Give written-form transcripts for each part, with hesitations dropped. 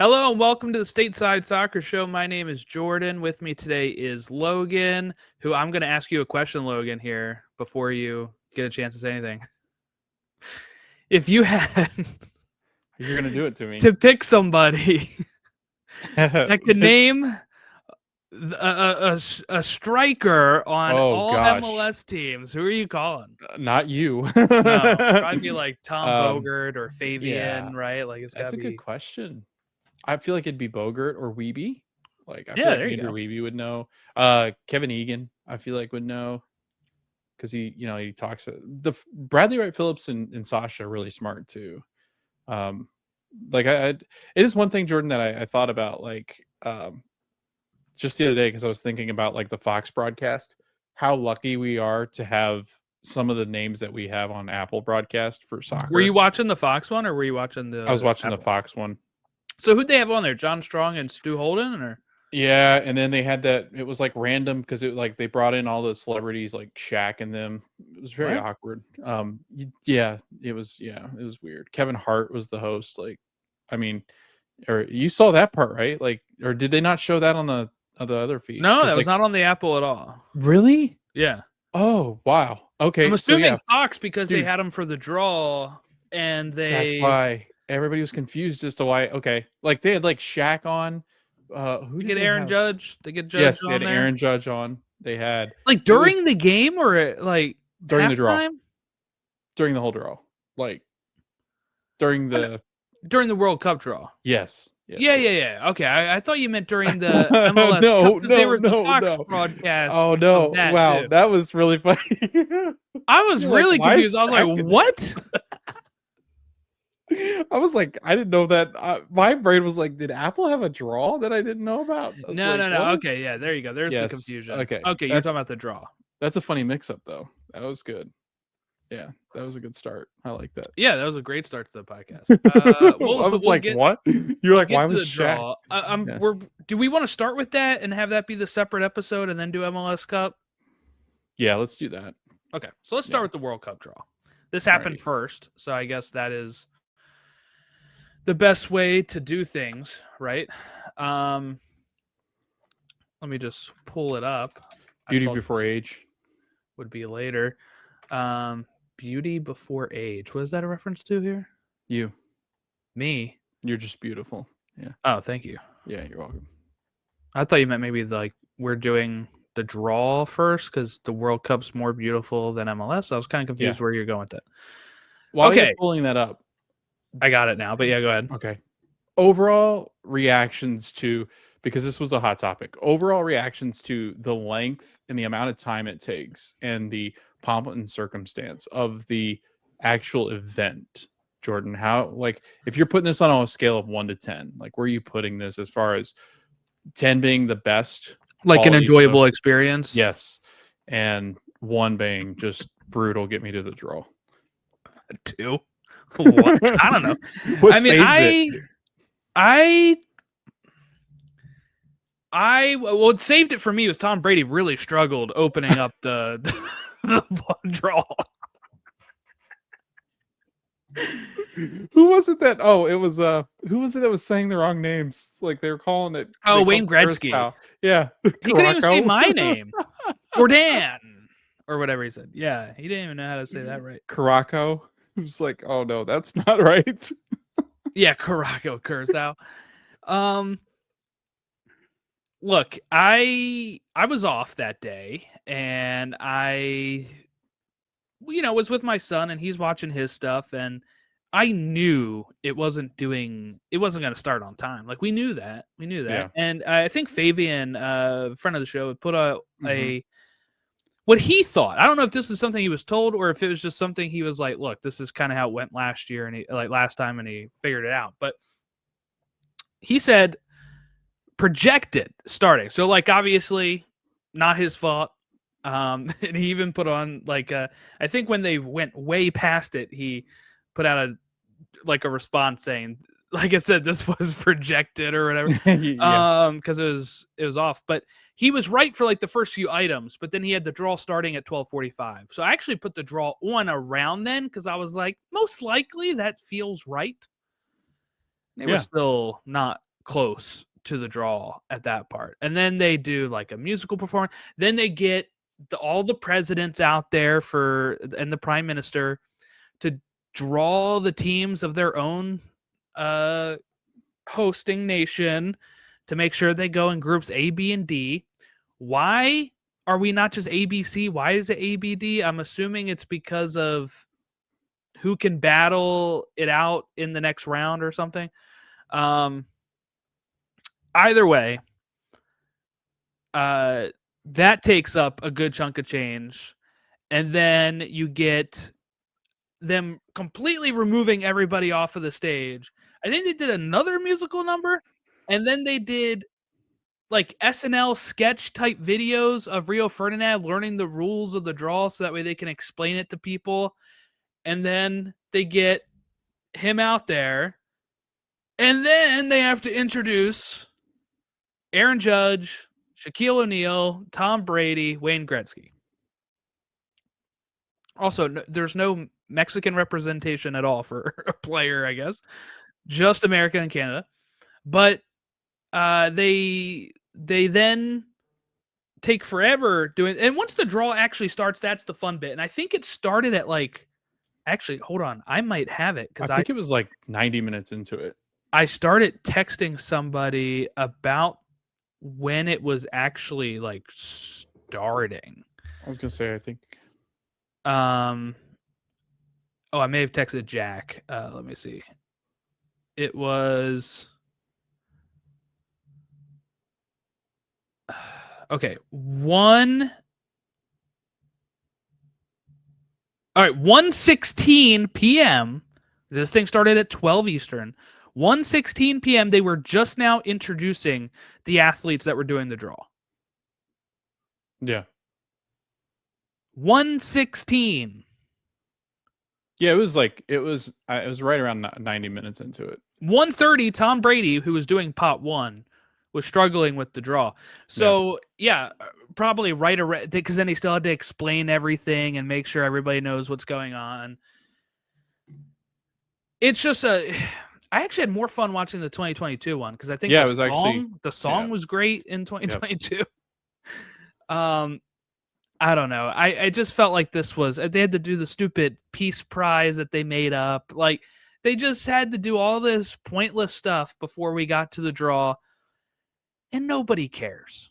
Hello and welcome to the Stateside Soccer Show. My name is Jordan. With me today is Logan, who I'm going to ask you a question, Logan, here before you get a chance to say anything. If you had You're gonna do it to me. to pick somebody that could name a striker on Oh all gosh, MLS teams, who are you calling? not you. No, probably be like Tom Bogert or Yeah, Fabian, right? Like it's got that's to a good be. question. I feel like it'd be Bogert or Weeby. Like I feel Yeah, like there you Andrew go. Weeby would know. Kevin Egan, I feel like would know because he talks. Bradley Wright Phillips and Sasha are really smart too. Um, it is one thing, Jordan, that I thought about just the other day because I was thinking about like the Fox broadcast, how lucky we are to have some of the names that we have on Apple broadcast for Were you soccer. watching the Fox one or were you watching I was the watching the Apple? Fox one. So who'd they have on there? John Strong and Stu Holden, or Yeah, and then they had that. It was like random because it like they brought in all the celebrities like Shaq and them. It was very what? awkward. Yeah, it was. Yeah, it was weird. Kevin Hart was the host. Like, I mean, or you saw that part, right? Like, or did they not show that on the other feed? No, Because that was like, not on the Apple at all. really? Yeah, Oh wow. I'm Okay, so assuming yeah, Fox because they dude. had them for the draw, and That's they why everybody was confused as to why. Okay, like they had like Shaq on. Who did get they Aaron have? Judge. They get Judge Yes, they on had there, Aaron Judge on. They had like it was during the game or like during the draw, halftime. during the whole draw, like during Oh, no, the during the World Cup draw. yes, Yeah, yes, yeah, yes. yeah. Okay, I thought you meant during the MLS Cup No, because there no, was the no, Fox no. broadcast Oh of no! that Wow, too. that was really funny. I was You're like, really why confused. is I was Shaq like, in "What?" I was like, I didn't know that. My brain was like, did Apple have a draw that I didn't know about? I was No, like, no, no. what? Okay, yeah, there you go. There's the Yes. confusion. Okay. Okay, you're talking about the draw. That's a funny mix-up, though. That was good. Yeah, that was a good start. I like that. Yeah, that was a great start to the podcast. I was We'll like, get "What?" You're we'll like, get "Why to was the Shaq?" draw. Yeah. Do we want to start with that and have that be the separate episode and then do MLS Cup? Yeah, let's do that. Okay, so let's start Yeah. with the World Cup draw. This All happened right. first, so I guess that is the best way to do things, right? Um, let me just pull it up. I Beauty thought before this age. would be later. Beauty before age. What is that a reference to here? You. Me. You're just beautiful. Yeah. Oh, thank you. Yeah, you're welcome. I thought you meant maybe like we're doing the draw first because the World Cup's more beautiful than MLS. I was kind of Yeah. confused where you're going with that. While you're Okay, pulling that up, I got it now. But yeah, go ahead. okay. Overall reactions to because this was a hot topic. Overall reactions to the length and the amount of time it takes and the pomp and circumstance of the actual event. Jordan, how like if you're putting this on a scale of 1 to 10, like where are you putting this as far as 10 being the best Like an quality of enjoyable experience. yes, and 1 being just brutal, get me to the draw. 2. What? I don't know. What I mean, saves it? what saved it for me was Tom Brady really struggled opening up the draw. Who was it that? Oh, it was who was it that was saying the wrong names? Like they were calling it. Oh, They Wayne called Gretzky. Yeah, He couldn't even say Caraco. my name. Jordan or whatever he said. Yeah, he didn't even know how to say that right. Caraco. It was like, oh no, that's not right. Yeah, Caraco Curacao. Look, I was off that day and I was with my son and he's watching his stuff and I knew it wasn't going to start on time. Like we knew that. Yeah. And I think Fabian, friend of the show, put out Mm-hmm. what he thought. I don't know if this is something he was told or if it was just something he was like, look, this is kind of how it went last year and last time and he figured it out. But he said projected starting. So like obviously not his fault. And he even put on like I think when they went way past it, he put out a response saying, like I said, this was projected or whatever. Yeah. Because it was off. But he was right for like the first few items, but then he had the draw starting at 12:45. So I actually put the draw on around then because I was like, most likely that feels right. They were Yeah. still not close to the draw at that part. And then they do like a musical performance. Then they get all the presidents out there and the prime minister to draw the teams of their own hosting nation to make sure they go in groups A, B, and D. Why are we not just ABC? Why is it ABD? I'm assuming it's because of who can battle it out in the next round or something. Either way, that takes up a good chunk of change. And then you get them completely removing everybody off of the stage. I think they did another musical number, and then they did like SNL sketch type videos of Rio Ferdinand learning the rules of the draw so that way they can explain it to people. And then they get him out there, and then they have to introduce Aaron Judge, Shaquille O'Neal, Tom Brady, Wayne Gretzky. Also, there's no Mexican representation at all for a player, I guess. Just America and Canada. But they then take forever doing, and once the draw actually starts, that's the fun bit. And I think it started at like, actually, hold on, I might have it because I think it was like 90 minutes into it. I started texting somebody about when it was actually like starting. I was gonna say, I think. Oh, I may have texted Jack. Let me see. It was okay. 1:16 p.m. This thing started at 12 Eastern. 1:16 p.m. They were just now introducing the athletes that were doing the draw. Yeah. 1:16. Yeah, it was right around 90 minutes into it. 1:30, Tom Brady, who was doing pot one, was struggling with the draw. So, yeah probably right around, because then he still had to explain everything and make sure everybody knows what's going on. It's just I actually had more fun watching the 2022 one because I think the song was great in 2022. Yep. I don't know. I just felt like this was, they had to do the stupid peace prize that they made up. Like, they just had to do all this pointless stuff before we got to the draw. And nobody cares.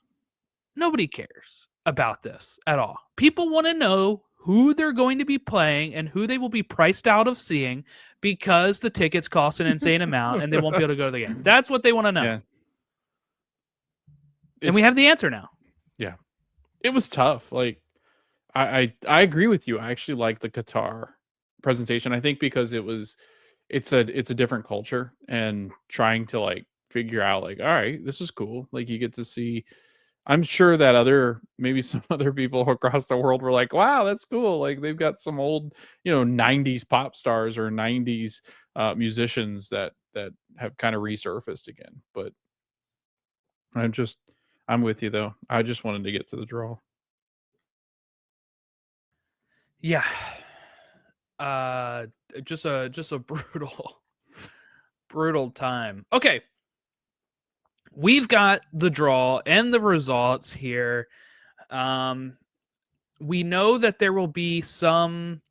Nobody cares about this at all. People want to know who they're going to be playing and who they will be priced out of seeing because the tickets cost an insane amount and they won't be able to go to the game. That's what they want to know. Yeah. And we have the answer now. Yeah. It was tough. Like, I agree with you. I actually like the Qatar presentation. I think because it's a different culture, and trying to like figure out like, all right, this is cool. Like, you get to see, I'm sure that maybe some other people across the world were like, wow, that's cool. Like, they've got some old, 90s pop stars or 90s musicians that have kind of resurfaced again. But I'm with you though. I just wanted to get to the draw. Yeah. Just a brutal time. Okay. We've got the draw and the results here. We know that there will be some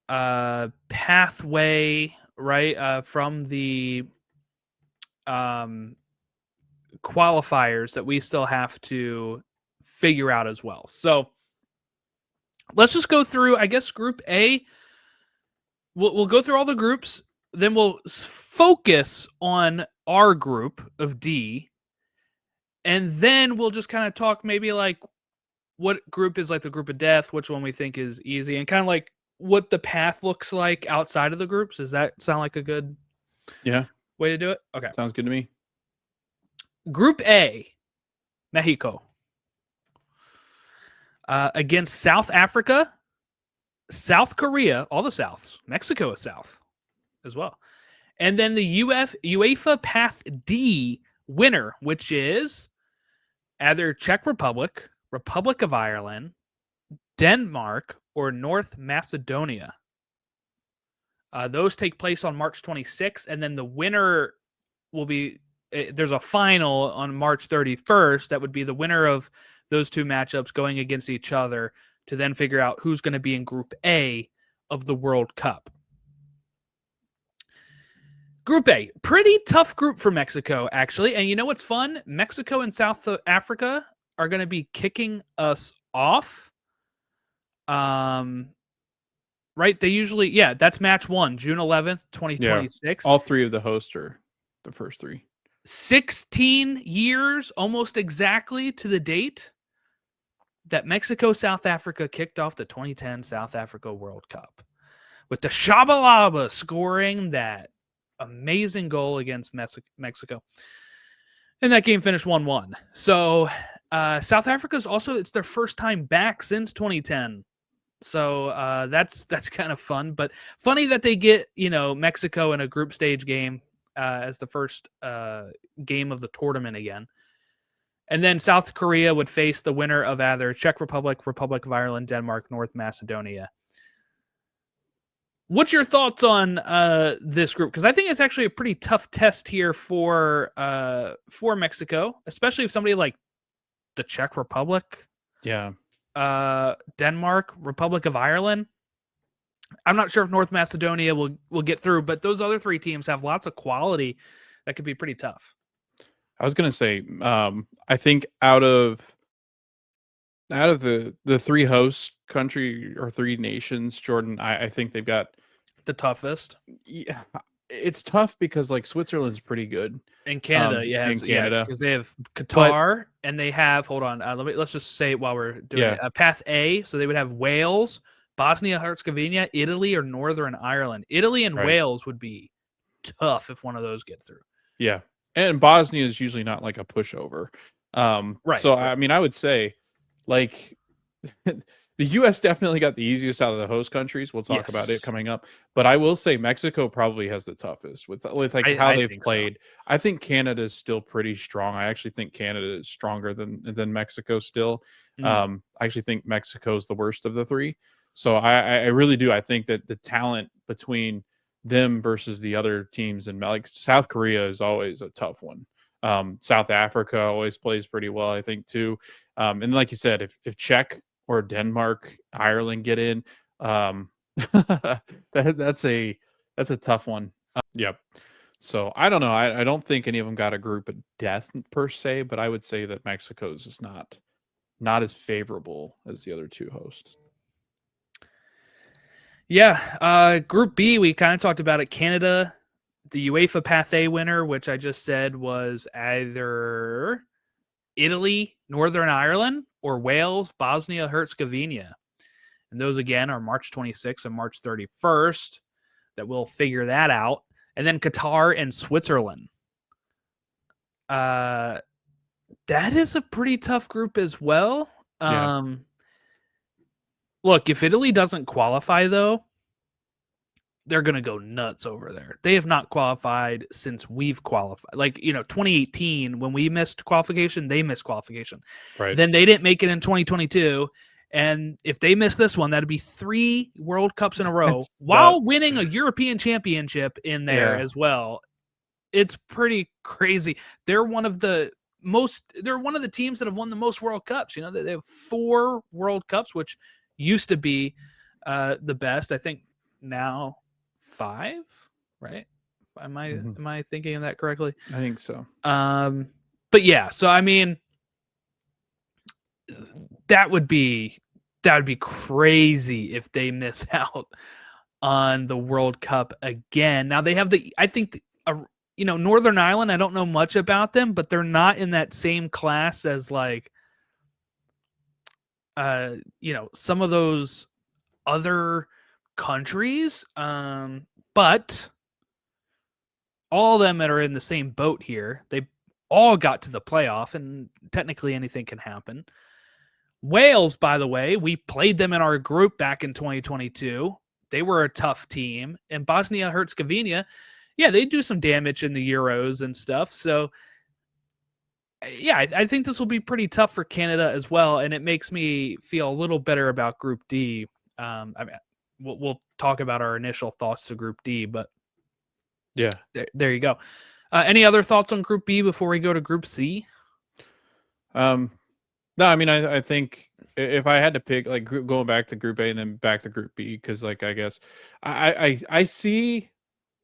pathway, right, from the qualifiers that we still have to figure out as well. So let's just go through, I guess, Group A. We'll go through all the groups, then we'll focus on our group of D, and then we'll just kind of talk maybe like what group is like the group of death, which one we think is easy, and kind of like what the path looks like outside of the groups. Does that sound like a good way to do it? Okay. Sounds good to me. Group A, Mexico. Against South Africa, South Korea, all the Souths. Mexico is South as well. And then the UEFA Path D winner, which is either Czech Republic, Republic of Ireland, Denmark, or North Macedonia. Those take place on March 26th, and then the winner will be there's a final on March 31st that would be the winner of those two matchups going against each other to then figure out who's going to be in Group A of the World Cup. Group A, pretty tough group for Mexico, actually. And you know what's fun? Mexico and South Africa are going to be kicking us off. Right? They usually, that's match 1, June 11th, 2026. All three of the hosts are the first three. 16 years, almost exactly to the date that Mexico-South Africa kicked off the 2010 South Africa World Cup, with the Shabalaba scoring that amazing goal against Mexico. And that game finished 1-1. So South Africa's also, it's their first time back since 2010. So that's kind of fun. But funny that they get, Mexico in a group stage game as the first game of the tournament again. And then South Korea would face the winner of either Czech Republic, Republic of Ireland, Denmark, North Macedonia. What's your thoughts on this group? Because I think it's actually a pretty tough test here for Mexico, especially if somebody like the Czech Republic, Denmark, Republic of Ireland. I'm not sure if North Macedonia will get through, but those other three teams have lots of quality that could be pretty tough. I was gonna say, I think out of the three host country or three nations, Jordan, I think they've got the toughest. Yeah, it's tough because like Switzerland's pretty good. In Canada, because they have Qatar and they have. Hold on, let's just say it while we're doing it. Path A, so they would have Wales, Bosnia Herzegovina, Italy, or Northern Ireland. Italy and Wales would be tough if one of those get through. Yeah, and Bosnia is usually not like a pushover. So I mean, I would say like the U.S. definitely got the easiest out of the host countries. We'll talk about it coming up, but I will say Mexico probably has the toughest with like how they've played. So. I think Canada is still pretty strong. I actually think Canada is stronger than Mexico still. I actually think Mexico is the worst of the three. So I really do. I think that the talent between them versus the other teams and like South Korea is always a tough one. South Africa always plays pretty well, I think too. And like you said, if Czech or Denmark, Ireland get in, that's a tough one. Yep. So I don't know. I don't think any of them got a group of death per se, but I would say that Mexico's is not as favorable as the other two hosts. Yeah. Group B, we kind of talked about it. Canada, the UEFA Path A winner, which I just said was either Italy, Northern Ireland, or Wales, Bosnia Herzegovina. And those again are March 26th and March 31st that we'll figure that out. And then Qatar and Switzerland. That is a pretty tough group as well. Look, if Italy doesn't qualify, though, they're going to go nuts over there. They have not qualified since we've qualified. Like, 2018, when we missed qualification, they missed qualification. Right. Then they didn't make it in 2022. And if they miss this one, that'd be 3 World Cups in a row while winning a European championship in there as well. It's pretty crazy. They're one of the teams that have won the most World Cups. They have 4 World Cups, which used to be the best. I think now 5, right? Am I thinking of that correctly? I think so. But yeah, so I mean, that would be crazy if they miss out on the World Cup again. Now they have Northern Ireland. I don't know much about them, but they're not in that same class as like, some of those other countries. But all of them that are in the same boat here, they all got to the playoff, and technically anything can happen. Wales, by the way, we played them in our group back in 2022. They were a tough team. And Bosnia Herzegovina, they do some damage in the Euros and stuff. So, I think this will be pretty tough for Canada as well. And it makes me feel a little better about Group D. We'll talk about our initial thoughts to Group D, but there you go. Any other thoughts on Group B before we go to Group C? No, I mean, I think if I had to pick, like going back to Group A and then back to Group B, because like I guess I see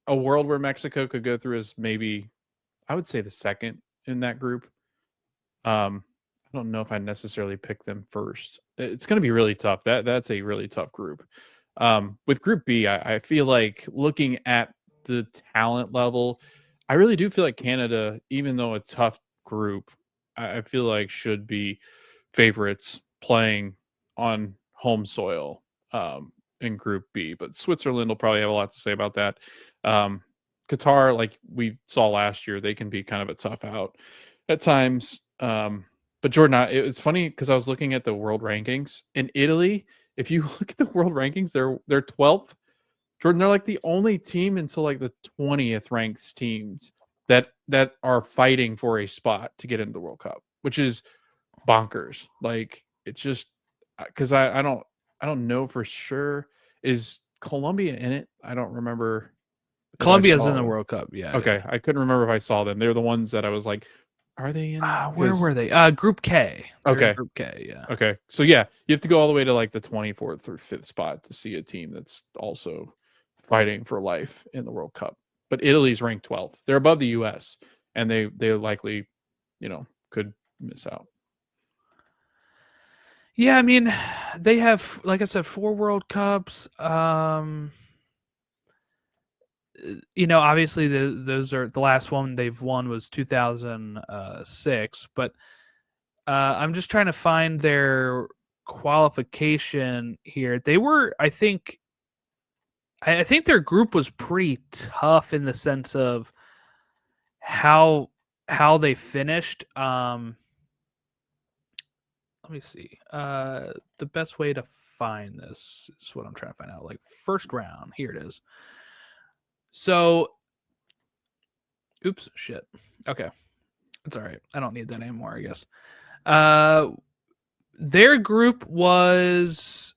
a world where Mexico could go through as maybe I would say the second in that group. I don't know if I necessarily pick them first. It's going to be really tough. That's a really tough group. With Group B, I feel like looking at the talent level, I really do feel like Canada, even though a tough group, I feel like should be favorites playing on home soil in Group B. But Switzerland will probably have a lot to say about that. Um, Qatar, like we saw last year, they can be kind of a tough out at times. But Jordan, it was funny because I was looking at the world rankings in Italy. If you look at the world rankings, they're 12th. Jordan, they're like the only team until like the 20th ranked teams that are fighting for a spot to get into the World Cup, which is bonkers. Like it's just because I don't know for sure. Is Colombia in it? I don't remember if I Colombia's in saw the them. World Cup. Yeah. Okay, I couldn't remember if I saw them. They're the ones that I was like, are they in? Where were they? Group K. They're in Okay, Group K. Yeah. okay. So yeah, you have to go all the way to like the 24th or 5th spot to see a team that's also fighting for life in the World Cup. But Italy's ranked 12th. They're above the US and they likely, could miss out. Yeah, I mean, they have, like I said, 4 World Cups. Obviously those are the last one they've won was 2006, but I'm just trying to find their qualification here. They were, I think their group was pretty tough in the sense of how they finished. Let me see. The best way to find this is what I'm trying to find out. Like first round, here it is. So, oops, shit. Okay, it's all right. I don't need that anymore, I guess. Their group was.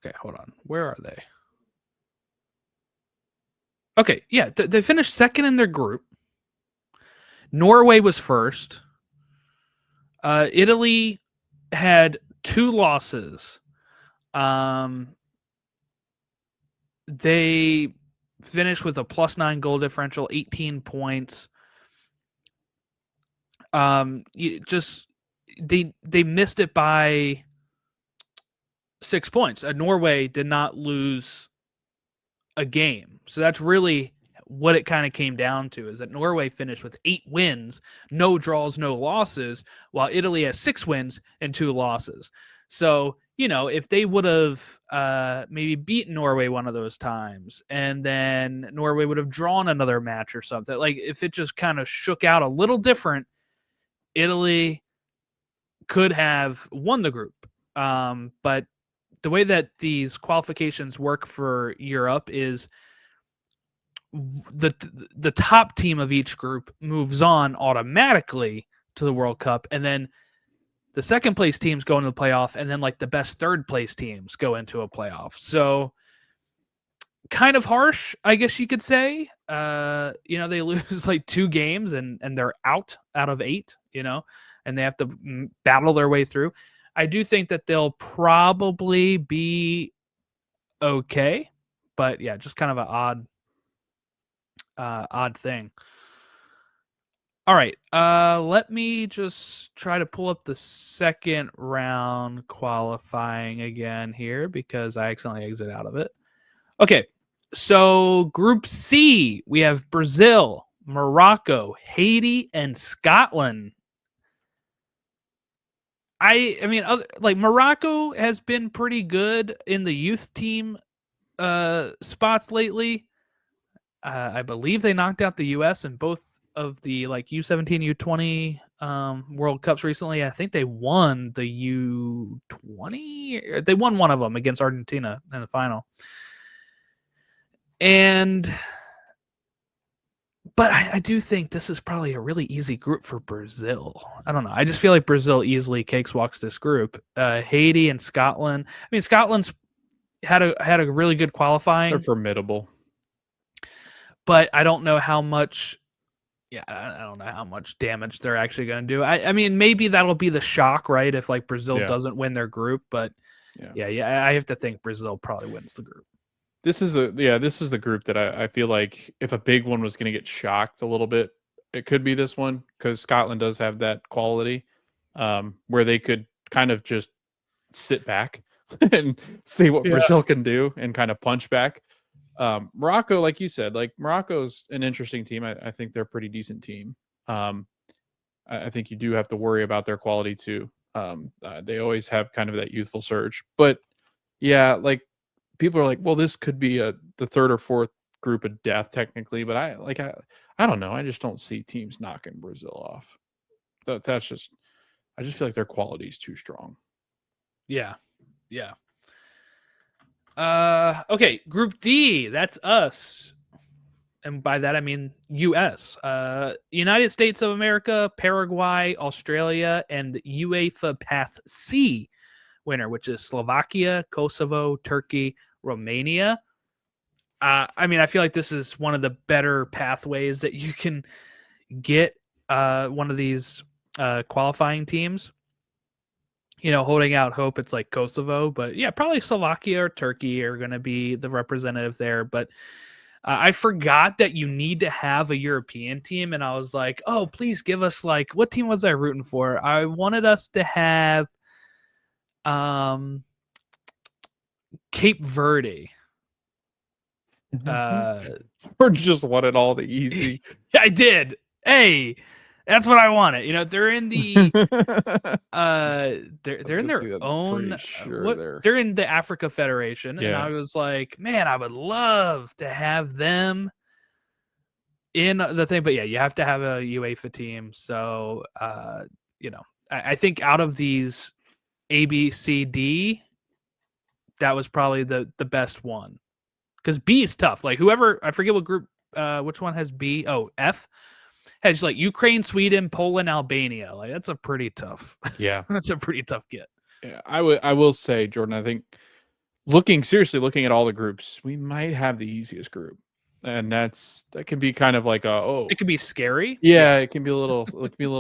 Okay, hold on. Where are they? Okay, yeah, they finished second in their group. Norway was first. Italy had 2 losses. They finished with a +9 goal differential, 18 points. They missed it by 6 points. Norway did not lose a game. So that's really what it kind of came down to, is that Norway finished with 8 wins, no draws, no losses, while Italy has 6 wins and 2 losses. So, if they would have maybe beaten Norway one of those times, and then Norway would have drawn another match or something, like if it just kind of shook out a little different, Italy could have won the group. But the way that these qualifications work for Europe is the top team of each group moves on automatically to the World Cup, and then the second place teams go into the playoff, and then like the best third place teams go into a playoff. So kind of harsh, I guess you could say. They lose like 2 games and they're out of 8, and they have to battle their way through. I do think that they'll probably be okay, but yeah, just kind of an odd thing. All right, let me just try to pull up the second round qualifying again here because I accidentally exit out of it. Okay, so Group C, we have Brazil, Morocco, Haiti, and Scotland. I mean, like Morocco has been pretty good in the youth team spots lately. I believe they knocked out the U.S. in both of the like U17, U20 World Cups recently. I think they won the U20. They won one of them against Argentina in the final. And But I do think this is probably a really easy group for Brazil. I don't know. I just feel like Brazil easily cakewalks this group. Haiti and Scotland. I mean, Scotland's had a really good They're qualifying, formidable. but I don't know how much. Yeah, I don't know how much damage they're actually going to do. I mean, maybe that'll be the shock, right? If like Brazil Yeah. doesn't win their group, but Yeah. yeah, I have to think Brazil probably wins the group. This is the group that I feel like if a big one was going to get shocked a little bit, it could be this one because Scotland does have that quality where they could kind of just sit back and see what Yeah, Brazil can do and kind of punch back. Morocco, like you said, like Morocco's an interesting team. I think they're a pretty decent team. Um, I think you do have to worry about their quality too. They always have kind of that youthful surge, but yeah, like people are like, well, this could be the third or fourth group of death technically, but I don't know. I just don't see teams knocking Brazil off. That's just I just feel like their quality is too strong. yeah, yeah. Okay, Group D. That's us, and by that I mean U.S. United States of America, Paraguay, Australia, and UEFA Path C winner, which is Slovakia, Kosovo, Turkey, Romania. I mean, I feel like this is one of the better pathways that you can get one of these qualifying teams. Holding out hope it's like Kosovo, but yeah, probably Slovakia or Turkey are going to be the representative there. But I forgot that you need to have a European team, and I was like, oh, please give us like what team was I rooting for? I wanted us to have um Cape Verde. Uh, Or just wanted all the easy. I did. Hey, that's what I wanted. They're in the they're in their I'm own pretty sure what they're in the Africa Federation, and I Yeah. was like, man, I would love to have them in the thing, but yeah, you have to have a UEFA team. So I think out of these A, B, C, D, that was probably the best one because B is tough. Like whoever I forget what group, which one has B? Oh, F has like Ukraine, Sweden, Poland, Albania. Like that's a pretty tough. Yeah. That's a pretty tough get. Yeah. I will say, Jordan, I think looking at all the groups, we might have the easiest group. And that can be kind of like It could be scary. yeah, it can be a little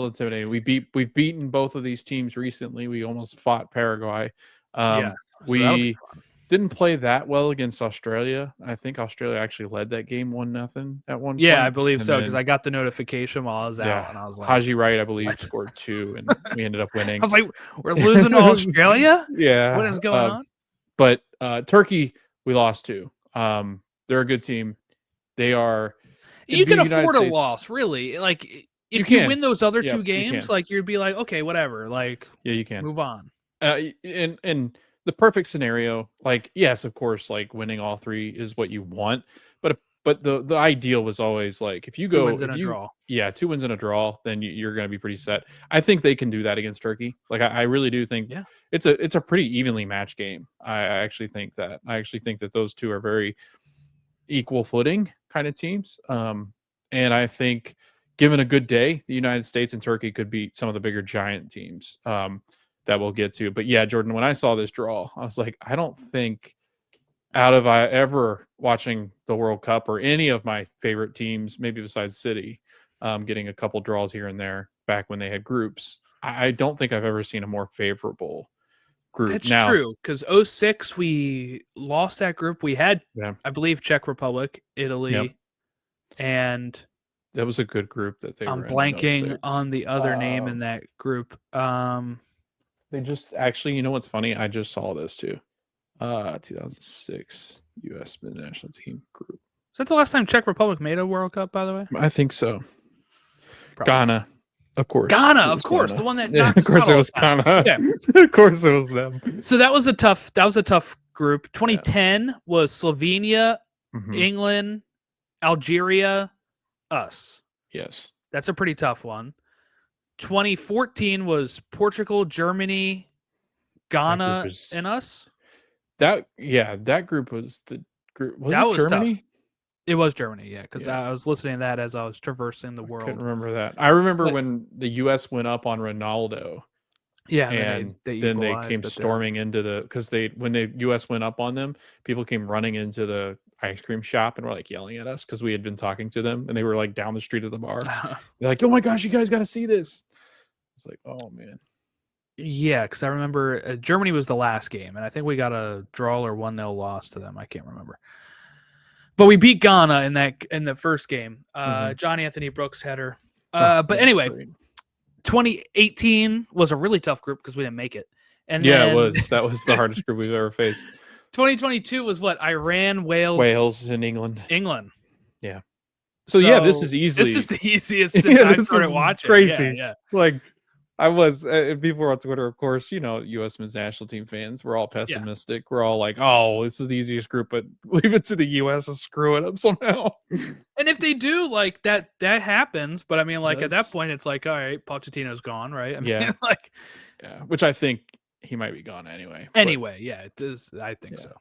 intimidating. We've beaten both of these teams recently. We almost fought Paraguay. Yeah. So that'll be We fun. didn't play that well against Australia. I think Australia actually led that game 1-0 at one Yeah, I point. believe And so because then I got the notification while I was yeah, out, and I was like, Haji Wright, I believe, "What?" scored 2 and we ended up I winning. was like, "We're losing to Australia? What Yeah. is going on?" But Turkey we lost to. They're a good team. They are You it'd be can United afford a States. loss, really. Like You if you can. win those other Yep, two you games, can. like you'd be like, okay, whatever. Like Yeah, you can. move on. In the perfect scenario, like yes, of course, like winning all three is what you want, but the ideal was always like Two wins if and a you draw. yeah 2 wins and a draw, then you're going to be pretty set. I think they can do that against Turkey. Like I really do think Yeah. it's a pretty evenly matched game. I actually think that those two are very equal footing kind of teams. And I think given a good day, the United States and Turkey could beat some of the bigger giant teams that we'll get to. But yeah, Jordan, when I saw this draw, I was like, I don't think out of I ever watching the World Cup or any of my favorite teams, maybe besides City, getting a couple draws here and there back when they had groups. I don't think I've ever seen a more favorable group. That's Now, true. Because 06, we lost that group. We had, yeah, I believe, Czech Republic, yep, Italy, and that was a good group that they I'm were in blanking 06. on the other name in that group. They just actually, you know what's funny? I just saw this too. 2006 U.S. men's national team group. Is that the last time Czech Republic made a World Cup, by the way? I think so. Probably. Ghana, of course. Ghana, It of was course, Ghana. the one that Yeah, knocked of us course out it all was the time. Ghana. Okay. Of course it was them. So that was a tough group. 2010 was Slovenia, Mhm. England, Algeria, us. Yes. That's a pretty tough one. 2014 was Portugal, Germany, That group Ghana, is and us. that yeah, that group was the group. Was That it was tough. Germany? It was Germany, yeah, because Yeah. I was listening to that as I was traversing the I couldn't world. remember that. I remember But when the US went up on Ronaldo, yeah, and and they then they equalized came it there. storming into because when the US went up on them, people came running into the ice cream shop and were like yelling at us because we had been talking to them, and they were like down the street of the bar. They're like, "Oh my gosh, you guys got to see this!" It's like, oh man. Yeah, because I remember Germany was the last game, and I think we got a draw or 1-0 loss to them. I can't remember, but we beat Ghana in the first game. John Anthony Brooks header. Oh, But that's anyway, great. 2018 was a really tough group because we didn't make it, and Yeah, it then was. That was the hardest group we've ever faced. 2022 was what? Iran, Wales and England. England. Yeah. So yeah, this is This easily is the easiest since I this started is watching. crazy. Yeah. Like I was people were on Twitter, of course, US men's national team fans. We're all pessimistic. We're all like, oh, this is the easiest group, but leave it to the US to screw it up somehow. And if they do, like that happens. But I mean, like at that Does- point, it's like, all right, Pochettino's gone, right? I mean, Yeah. like Yeah. Which I think he might be gone anyway. anyway, yeah, it does. I think so.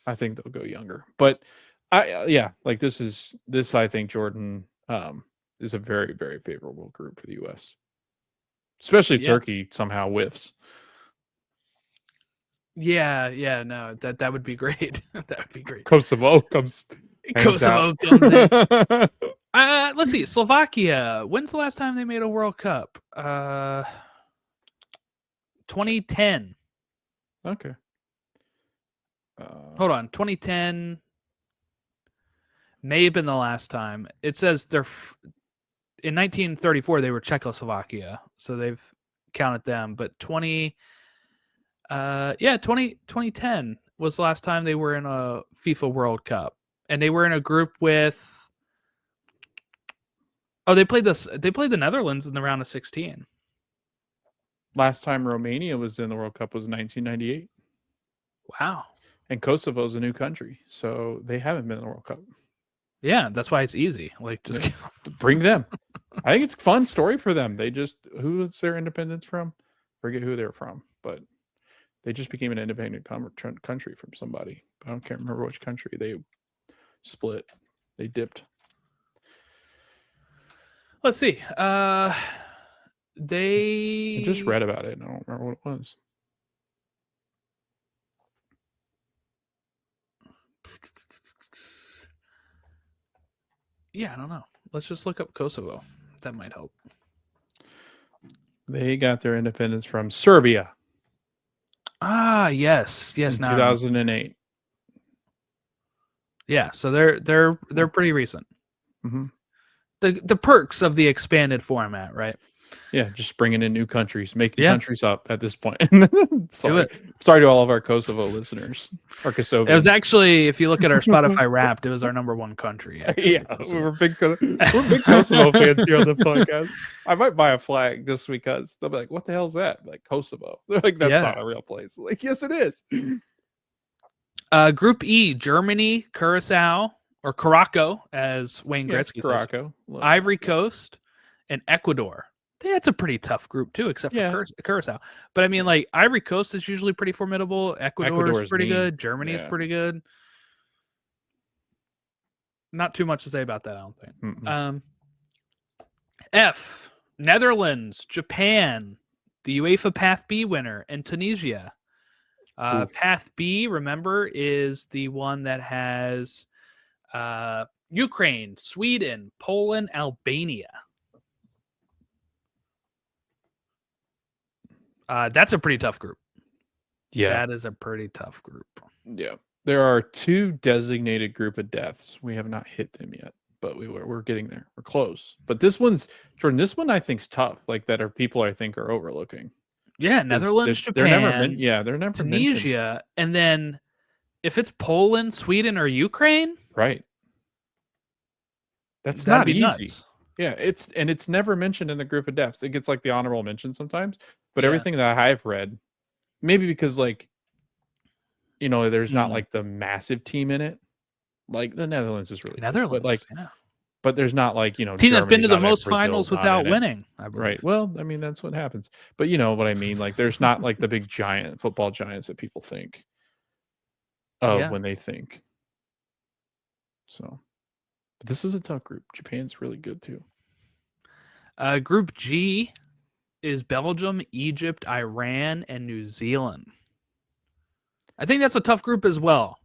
I think they'll go younger. But like this I think Jordan is a very, very favorable group for the US. Especially Yeah. Turkey somehow whiffs. Yeah, no, that would be great. That would be great. Kosovo comes Kosovo comes in. Let's see. Slovakia. When's the last time they made a World Cup? 2010. Okay. Hold on. 2010 may have been the last time. It says they're in 1934 they were Czechoslovakia, so they've counted them. But 2010 was the last time they were in a FIFA World Cup, and they were in a group with. Oh, they played this. They played the Netherlands in the round of 16. Last time Romania was in the World Cup was 1998. Wow. And Kosovo is a new country, so they haven't been in the World Cup. Yeah, that's why it's easy. Like, just bring them. I think it's a fun story for them. They just who was their independence from? Forget who they're from, but they just became an independent country from somebody. I can't remember which country. They split. They dipped. Let's see. They I just read about it and I don't remember what it was. Yeah, I don't know. Let's just look up Kosovo. That might help. They got their independence from Serbia. Ah, yes. In 2008. Yeah, so they're pretty recent. Mm-hmm. The perks of the expanded format, right? Yeah, just bringing in new countries, making Yeah. countries up at this point. Sorry to all of our Kosovo listeners. Our Kosovians. It was actually, if you look at our Spotify Wrapped, it was our #1 country. Actually, yeah, we're big Kosovo fans here on the podcast. I might buy a flag just because they'll be like, "What the hell is that?" Like Kosovo. They're like, "That's not a real place." Like, yes, it is. Group E: Germany, Curacao, or Caraco, as Wayne Gretzky says, Ivory Coast, and Ecuador. That's a pretty tough group too, except for Curacao. But I mean, like Ivory Coast is usually pretty formidable. Ecuador is pretty good. Germany is pretty good. Not too much to say about that, I don't think. Mm-mm. F: Netherlands, Japan, the UEFA Path B winner, and Tunisia. Path B, remember, is the one that has Ukraine, Sweden, Poland, Albania. That's a pretty tough group. Yeah. That is a pretty tough group. Yeah. There are 2 designated group of deaths. We have not hit them yet, but we're getting there. We're close. But this one's Jordan, this one I think is tough. Like that are people I think are overlooking. Yeah, Netherlands, Japan, they're never Tunisia, mentioned. and then if it's Poland, Sweden, or Ukraine, right? That's not easy. Nuts. Yeah, it's never mentioned in the group of deaths. It gets like the honorable mention sometimes, but everything that I've read, maybe because like, there's not like the massive team in it. Like the Netherlands is really good, but like, but there's not like team that's been to the most finals without winning. I believe. Right. Well, I mean that's what happens. But you know what I mean. Like there's not like the big giant football giants that people think of when they think. So But this is a tough group. Japan's really good too. Group G is Belgium, Egypt, Iran, and New Zealand. I think that's a tough group as well.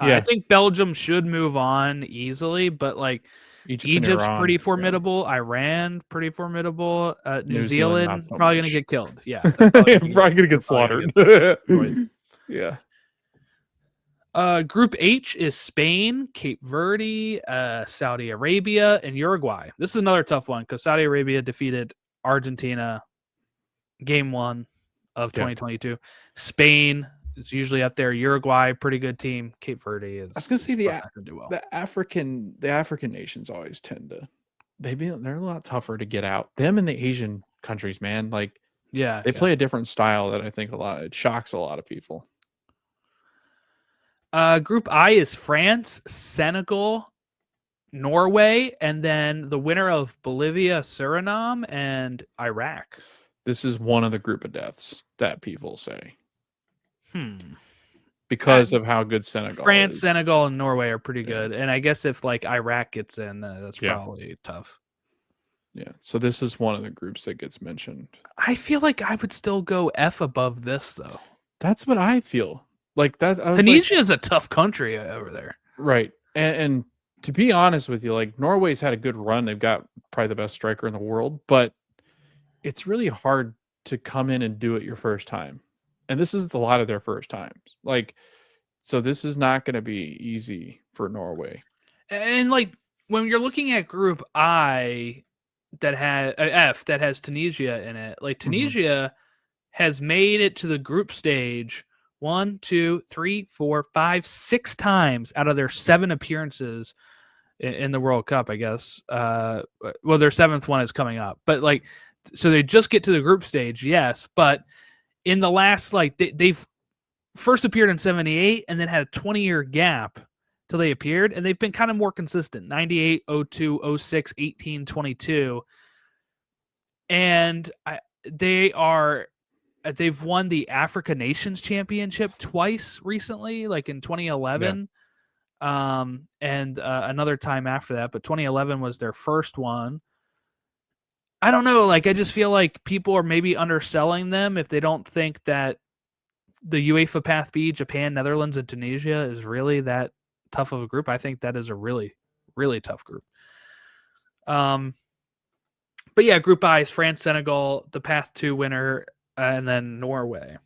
I think Belgium should move on easily, but like Egypt's Iran, pretty formidable. Iran, pretty formidable. New Zealand, not Zealand, so probably going to much. get killed. Yeah. They're probably gonna get slaughtered. Yeah. Group H is Spain, Cape Verde, Saudi Arabia, and Uruguay. This is another tough one because Saudi Arabia defeated Argentina game 1 of 2022. Spain is usually up there. Uruguay, pretty good team. Cape Verde is. I was gonna say do well. the African nations always tend to they're a lot tougher to get out. Them and the Asian countries, man, like they play a different style that I think it shocks a lot of people. Group I is France, Senegal, Norway, and then the winner of Bolivia, Suriname, and Iraq. This is one of the group of deaths that people say. Hmm. Because of how good Senegal France, is. Senegal, and Norway are pretty good. And I guess if like Iraq gets in, that's probably tough. Yeah. So this is one of the groups that gets mentioned. I feel like I would still go F above this though. That's what I feel. Like that. Tunisia is a tough country over there. Right. And to be honest with you, like Norway's had a good run. They've got probably the best striker in the world, but it's really hard to come in and do it your first time. And this is a lot of their first times. Like, so this is not going to be easy for Norway. And like when you're looking at Group I that has F that has Tunisia in it, like Tunisia has made it to the group stage 1, 2, 3, 4, 5, 6 times out of their 7 appearances in the World Cup, I guess. Well, their 7th one is coming up, but like, so they just get to the group stage, yes, but in the last, like, they've first appeared in 78 and then had a 20-year gap till they appeared, and they've been kind of more consistent, 98, 02, 06, 18, 22, and they've won the Africa Nations Championship twice recently, like in 2011, and another time after that, but 2011 was their first one. I don't know, like I just feel like people are maybe underselling them if they don't think that the UEFA Path B, Japan, Netherlands, and Tunisia is really that tough of a group. I think that is a really, really tough group. But yeah, Group I is France, Senegal, the Path 2 winner, and then Norway.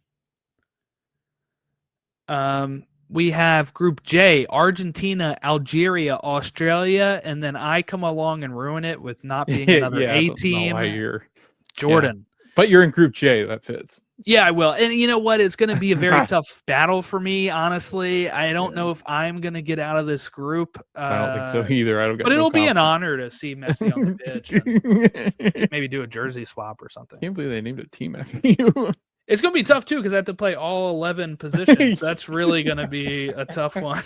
We have Group J, Argentina, Algeria, Australia, and then I come along and ruin it with not being another A team. Jordan. Yeah. But you're in Group J, that fits. Yeah, I will. And you know what? It's going to be a very tough battle for me, honestly. I don't know if I'm going to get out of this group. I don't think so either. But it'll be an honor to see Messi on the pitch and maybe do a jersey swap or something. I can't believe they named a team after you. It's going to be tough, too, because I have to play all 11 positions. That's really going to be a tough one.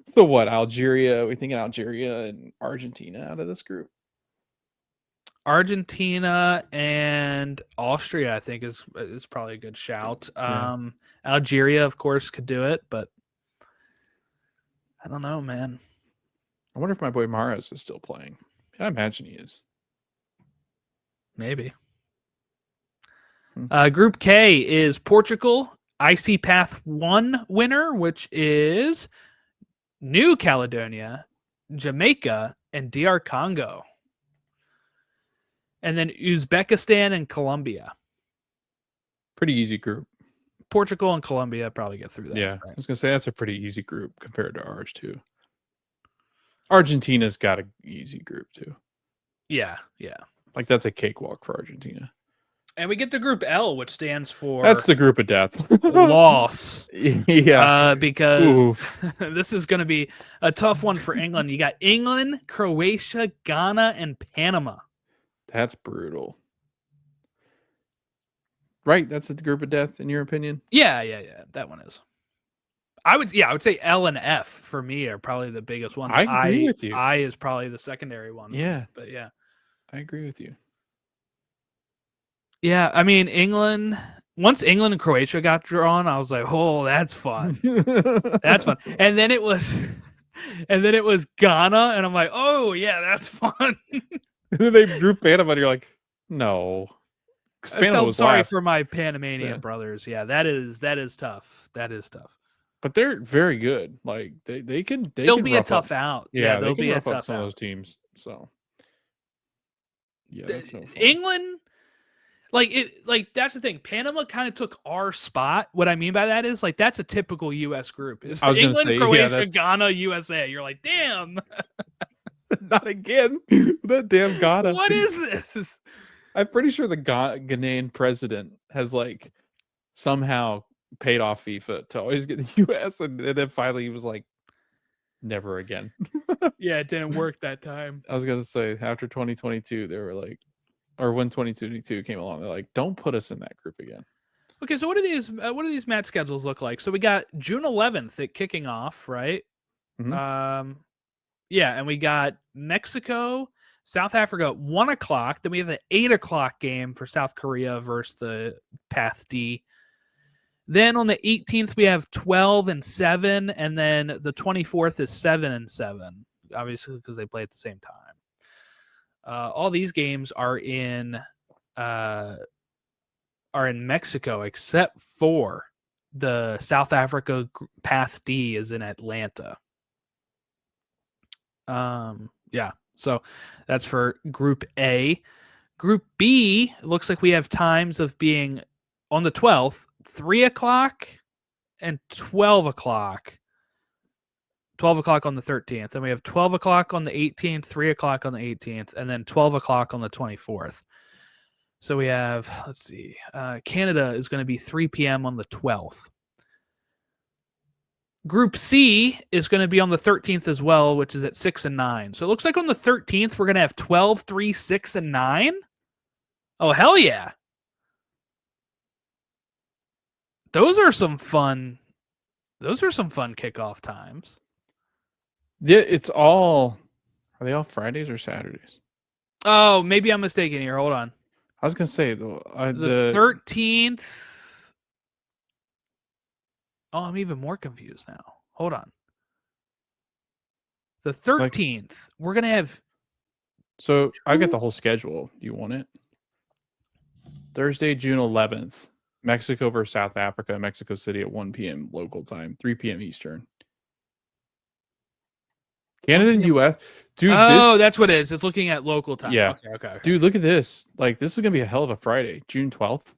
So what, Algeria? We thinking Algeria and Argentina out of this group? Argentina and Austria, I think, is probably a good shout. Algeria, of course, could do it, but I don't know, man. I wonder if my boy Mahrez is still playing. I imagine he is. Maybe. Group K is Portugal, IC Path 1 winner, which is New Caledonia, Jamaica, and DR Congo. And then Uzbekistan and Colombia. Pretty easy group. Portugal and Colombia probably get through that. Yeah, right? I was going to say that's a pretty easy group compared to ours, too. Argentina's got an easy group, too. Yeah. Like, that's a cakewalk for Argentina. And we get to Group L, which stands for... That's the group of death. Loss. Yeah. Because this is going to be a tough one for England. You got England, Croatia, Ghana, and Panama. That's brutal. Right? That's the group of death, in your opinion? Yeah. That one is. I would say L and F for me are probably the biggest ones. I agree with you. I is probably the secondary one. Yeah. But yeah. I agree with you. Yeah, I mean, once England and Croatia got drawn, I was like, oh, that's fun. That's fun. And then it was and then it was Ghana, and I'm like, oh yeah, that's fun. And then they drew Panama, and you're like, no, because I Panama felt was sorry last. for my Panamanian Yeah. brothers. Yeah, that is tough. That is tough. But they're very good. Like they can They'll be a rough up. tough out. Yeah, Yeah, they they'll can be a rough up tough some of out. those teams. So yeah, The- that's no fun. England, like that's the thing. Panama kind of took our spot. What I mean by that is like that's a typical U.S. group. Is I was gonna England, say, yeah, Croatia, that's Ghana, USA. You're like, damn, not again. That damn Ghana. what is this? I'm pretty sure the Ghanaian president has like somehow paid off FIFA to always get the US, and then finally he was like, never again. Yeah, it didn't work that time. I was gonna say after 2022, they were like, or when 2022 came along, they're like, don't put us in that group again. Okay, so what do these match schedules look like? So we got June 11th at kicking off, right? Mhm. Yeah, and we got Mexico, South Africa at 1:00. Then we have the 8:00 game for South Korea versus the Path D. Then on the 18th we have 12 and 7, and then the 24th is 7 and 7, obviously because they play at the same time. All these games are in Mexico except for the South Africa Path D is in Atlanta. Yeah, so that's for Group A. Group B, it looks like we have times of being on the 12th, 3:00 and 12:00. 12:00 on the 13th. Then we have 12:00 on the 18th, 3:00 on the 18th, and then 12:00 on the 24th. So we have, let's see, Canada is going to be 3 p.m. on the 12th. Group C is going to be on the 13th as well, which is at 6 and 9. So it looks like on the 13th, we're going to have 12, 3, 6, and 9. Oh, hell yeah. Those are some fun kickoff times. Yeah, it's all. Are they all Fridays or Saturdays? Oh, maybe I'm mistaken here. Hold on. I was gonna say the 13th. Oh, I'm even more confused now. Hold on. The 13th, we're going to have. So I got the whole schedule. You want it? Thursday, June 11th, Mexico versus South Africa, Mexico City at 1 p.m. local time, 3 p.m. Eastern. Canada and US. Dude, that's what it is. It's looking at local time. Yeah. Okay. Dude, look at this. Like, this is going to be a hell of a Friday, June 12th,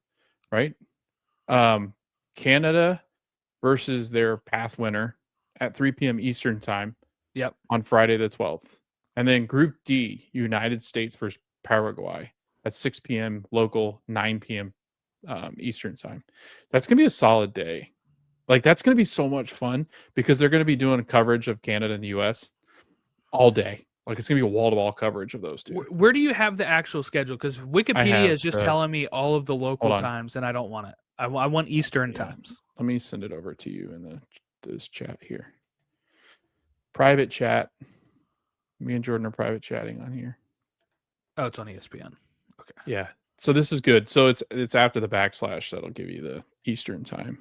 right? Canada versus their path winner at 3 p.m. Eastern time. Yep. On Friday the 12th. And then Group D, United States versus Paraguay at 6 p.m. local, 9 p.m. Eastern time. That's going to be a solid day. Like, that's going to be so much fun because they're going to be doing coverage of Canada and the U.S. all day. Like, it's going to be a wall-to-wall coverage of those two. Where do you have the actual schedule? Because Wikipedia is just telling me all of the local times, and I don't want it. I want Eastern times. Let me send it over to you in this chat here. Private chat. Me and Jordan are private chatting on here. Oh, it's on ESPN. Okay. Yeah. So this is good. So it's after the backslash that'll give you the Eastern time.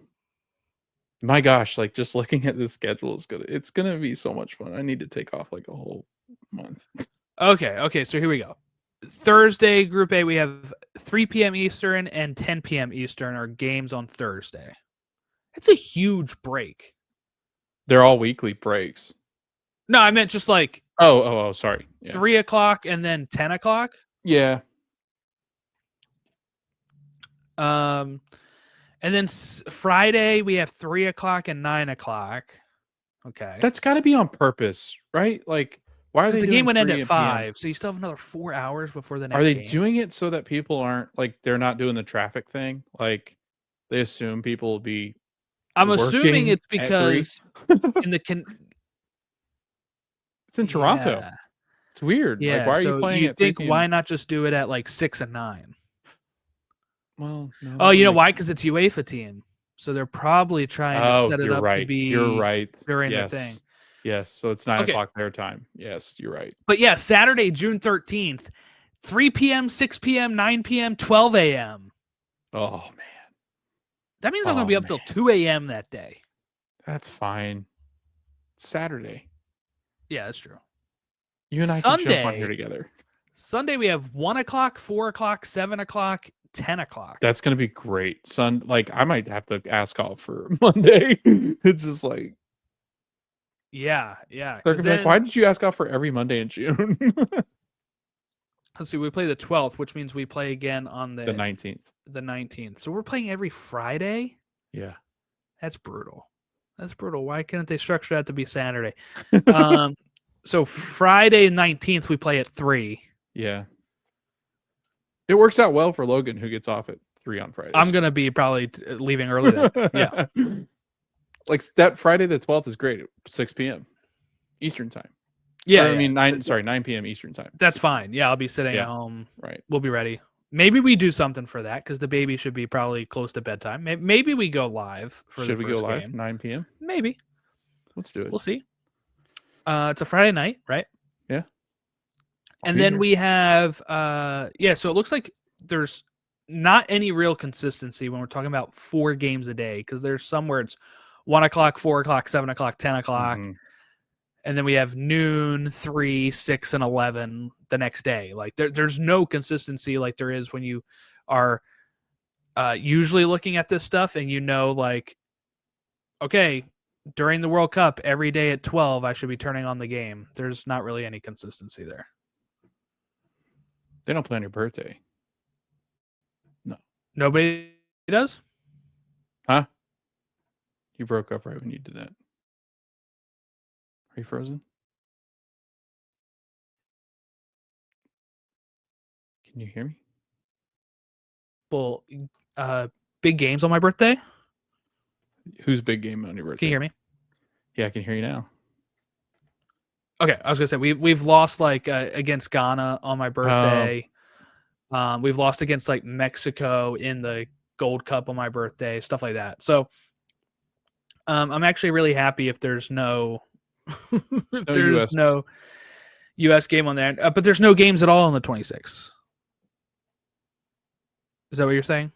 My gosh, like just looking at this schedule is good. It's gonna be so much fun. I need to take off like a whole month. Okay. So here we go. Thursday, Group A, we have 3 p.m. Eastern and 10 p.m. Eastern are games on Thursday. It's a huge break. They're all weekly breaks. No, I meant just like sorry. Yeah. 3:00 and then 10:00. Yeah. And then Friday we have 3:00 and 9:00. Okay. That's got to be on purpose, right? Like, why are they the doing game would end at 3 5, p.m.? so you still have another 4 hours before the next Are they game. doing it so that people aren't like they're not doing the traffic thing? Like, they assume people will be. I'm assuming it's because in the it's in Toronto. Yeah. It's weird. Yeah, like, why are you playing at 3 p.m.? Why not just do it at like 6 and 9? Well, no. Oh, you know why? Because it's UEFA team, so they're probably trying to set it up to be. You're right. During the thing. Yes, so it's 9 o'clock their time. Yes, you're right. But yeah, Saturday, June 13th, 3 p.m., 6 p.m., 9 p.m., 12 a.m. Oh man, that means I'm gonna be up till 2 a.m. that day. That's fine. It's Saturday. Yeah, that's true. You and I can jump on here together. Sunday we have 1 o'clock, 4 o'clock, 7 o'clock, 10 o'clock. That's gonna be great. Like I might have to ask off for Monday. It's just like Yeah. they're Because gonna be like, then why did you ask off for every Monday in June? let's see, we play the 12th, which means we play again on The the 19th. 19th. So we're playing every Friday. Yeah. That's brutal. Why couldn't they structure that to be Saturday? So Friday 19th we play at 3. Yeah. It works out well for Logan, who gets off at 3 on Fridays. I'm gonna be probably leaving early then. Yeah. Like that Friday the 12th is great at 6 p.m. Eastern time. Yeah. Or, I mean 9 p.m. Eastern time. That's fine. Yeah, I'll be sitting Yeah. at home. Right. We'll be ready. Maybe we do something for that because the baby should be probably close to bedtime. Maybe we go live for Should the we go first live game. 9 p.m.? Maybe. Let's do it. We'll see. It's a Friday night, right? Yeah. And then we have so it looks like there's not any real consistency when we're talking about 4 games a day because there's some where it's 1 o'clock, 4 o'clock, 7 o'clock, 10 o'clock. Mm-hmm. And then we have noon, 3, 6, and 11 the next day. Like there's no consistency like there is when you are usually looking at this stuff and like, okay, during the World Cup, every day at 12, I should be turning on the game. There's not really any consistency there. They don't play on your birthday. No. Nobody does? Huh? You broke up right when you did that. Are you frozen? Can you hear me? Well, big games on my birthday. Who's big game on your birthday? Can you hear me? Yeah, I can hear you now. Okay, I was gonna say we've lost like against Ghana on my birthday. We've lost against like Mexico in the Gold Cup on my birthday, stuff like that. So I'm actually really happy if there's no no US game on there, but there's no games at all on the 26th. Is that what you're saying?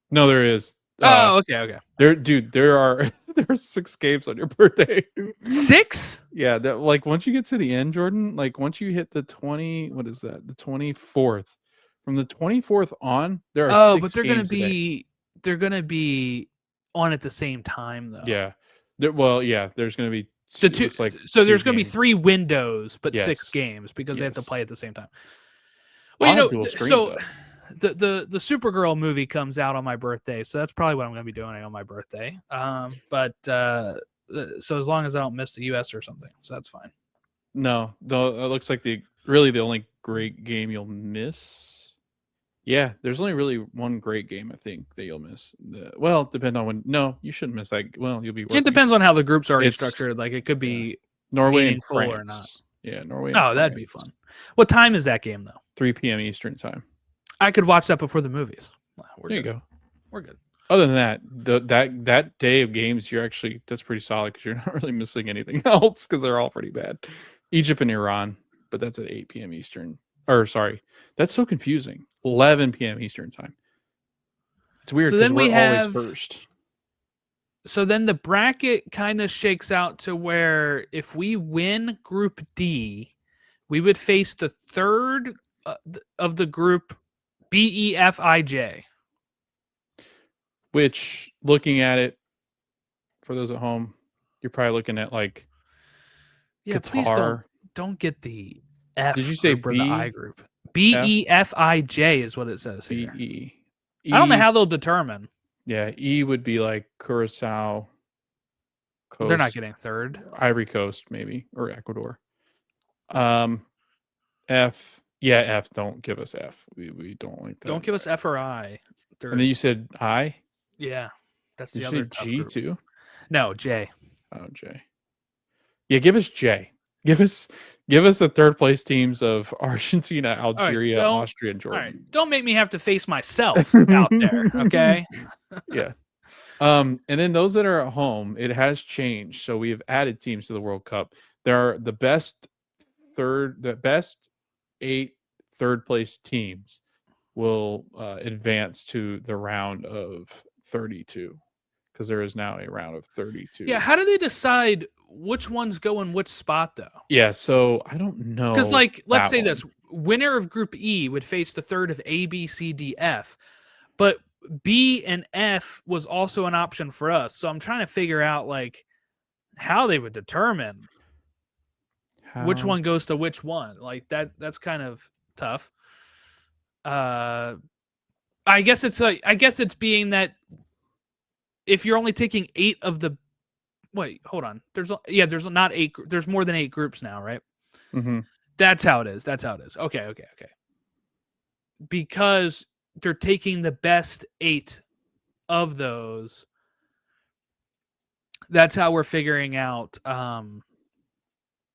No, there is. Okay. There are 6 games on your birthday. 6? Yeah, that like once you get to the end, Jordan, like once you hit the 20, what is that? The 24th. From the 24th on, there are 6 but they're games gonna be on at the same time though. Yeah. There's gonna be The two, looks like so 2 there's going to be games. 3 windows, but 6 Yes. games because they have to play Yes. at the same time. Well, I'll have dual screens up. the Supergirl movie comes out on my birthday, so that's probably what I'm going to be doing on my birthday. So as long as I don't miss the US or something, so that's fine. No, though it looks like the only great game you'll miss. Yeah, there's only really one great game I think that you'll miss. Well, depend on when. No, you shouldn't miss that. Well, you'll be working. It depends on how the group's already structured. Like it could be Norway and France or not. Yeah, Norway. Oh, that'd be fun. What time is that game though? 3 p.m. Eastern time. I could watch that before the movies. There you go. We're good. Other than that, that day of games, that's pretty solid because you're not really missing anything else because they're all pretty bad. Egypt and Iran, but that's at 8 p.m. Eastern. Or sorry, that's so confusing. 11 p.m. Eastern time. It's weird because we're always first. So then the bracket kind of shakes out to where if we win Group D, we would face the third of the group BEFIJ. Which, looking at it, for those at home, you're probably looking at like Qatar. Please don't get the F. Did you say group or the I group? BEFIJ is what it says here. I don't know how they'll determine. Yeah, E would be like Curacao. Coast, they're not getting third. Ivory Coast, maybe, or Ecuador. F. Yeah, F. Don't give us F. We don't like that. Don't give us F or I. And then you said I? Yeah. That's Did the you other say G group. too? No, J. Oh, J. Yeah, give us J. Give us the third place teams of Argentina, Algeria, Austria, and Jordan. All right. Don't make me have to face myself out there, okay? Yeah. And then those that are at home, it has changed. So we have added teams to the World Cup. There are the best 8 third place teams will advance to the round of 32 because there is now a round of 32. Yeah, how do they decide which ones go in which spot though? Yeah, so I don't know. Because like, let's say one. this: winner of Group E would face the third of A, B, C, D, F, but B and F was also an option for us. So I'm trying to figure out like how they would determine which one goes to which one. Like that's kind of tough. I guess it's being that if you're only taking 8 of the hold on. There's not 8. There's more than 8 groups now, right? Mm-hmm. That's how it is. Okay. Because they're taking the best 8 of those. That's how we're figuring out.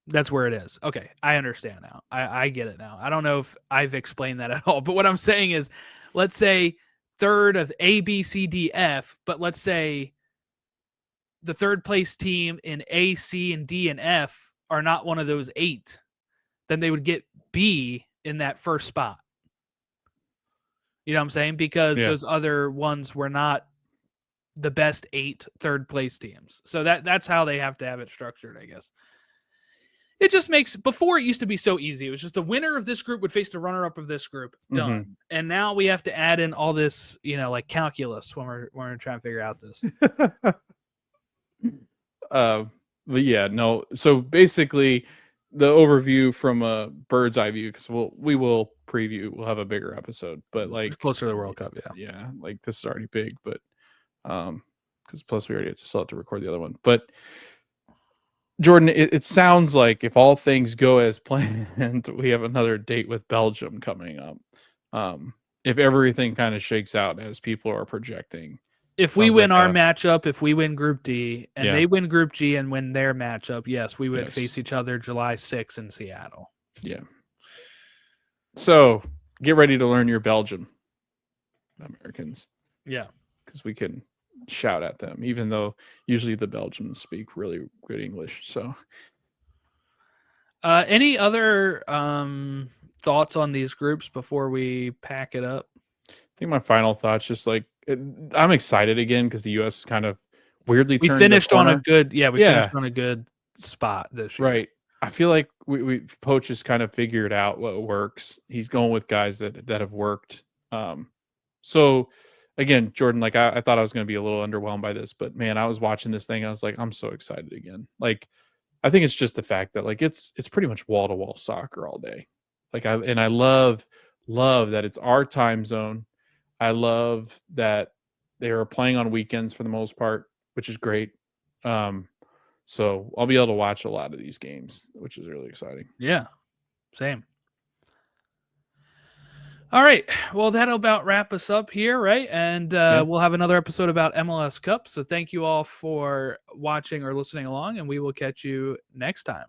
That's where it is. Okay, I understand now. I get it now. I don't know if I've explained that at all, but what I'm saying is, let's say third of A, B, C, D, F, but let's say the third place team in A, C, and D, and F are not one of those 8, then they would get B in that first spot. You know what I'm saying? Because those other ones were not the best 8 third place teams. So that's how they have to have it structured, I guess. It just makes, before it used to be so easy. It was just the winner of this group would face the runner up of this group. Done. Mm-hmm. And now we have to add in all this, like calculus when we're trying to figure out this. But yeah, no. So basically, the overview from a bird's eye view, because we will preview. We'll have a bigger episode, but like closer to the World Cup, yeah. Like this is already big, but because plus we already still have to record the other one. But Jordan, it sounds like if all things go as planned, we have another date with Belgium coming up. If everything kind of shakes out as people are projecting. If we win our matchup, if we win Group D, and they win Group G and win their matchup, yes, we would face each other July 6th in Seattle. Yeah. So get ready to learn your Belgium, Americans. Yeah. Because we can shout at them, even though usually the Belgians speak really good English. So any other thoughts on these groups before we pack it up? I think my final thoughts, just like I'm excited again because the U.S. kind of weirdly we finished on a good finished on a good spot this year. Right. I feel like we Poach has kind of figured out what works. He's going with guys that have worked. So again, Jordan, like I thought I was going to be a little underwhelmed by this, but man, I was watching this thing. I was like, I'm so excited again. Like, I think it's just the fact that like it's pretty much wall to wall soccer all day. Like I love that it's our time zone. I love that they are playing on weekends for the most part, which is great. So I'll be able to watch a lot of these games, which is really exciting. Yeah, same. All right. Well, that'll about wrap us up here, right? And we'll have another episode about MLS Cup. So thank you all for watching or listening along, and we will catch you next time.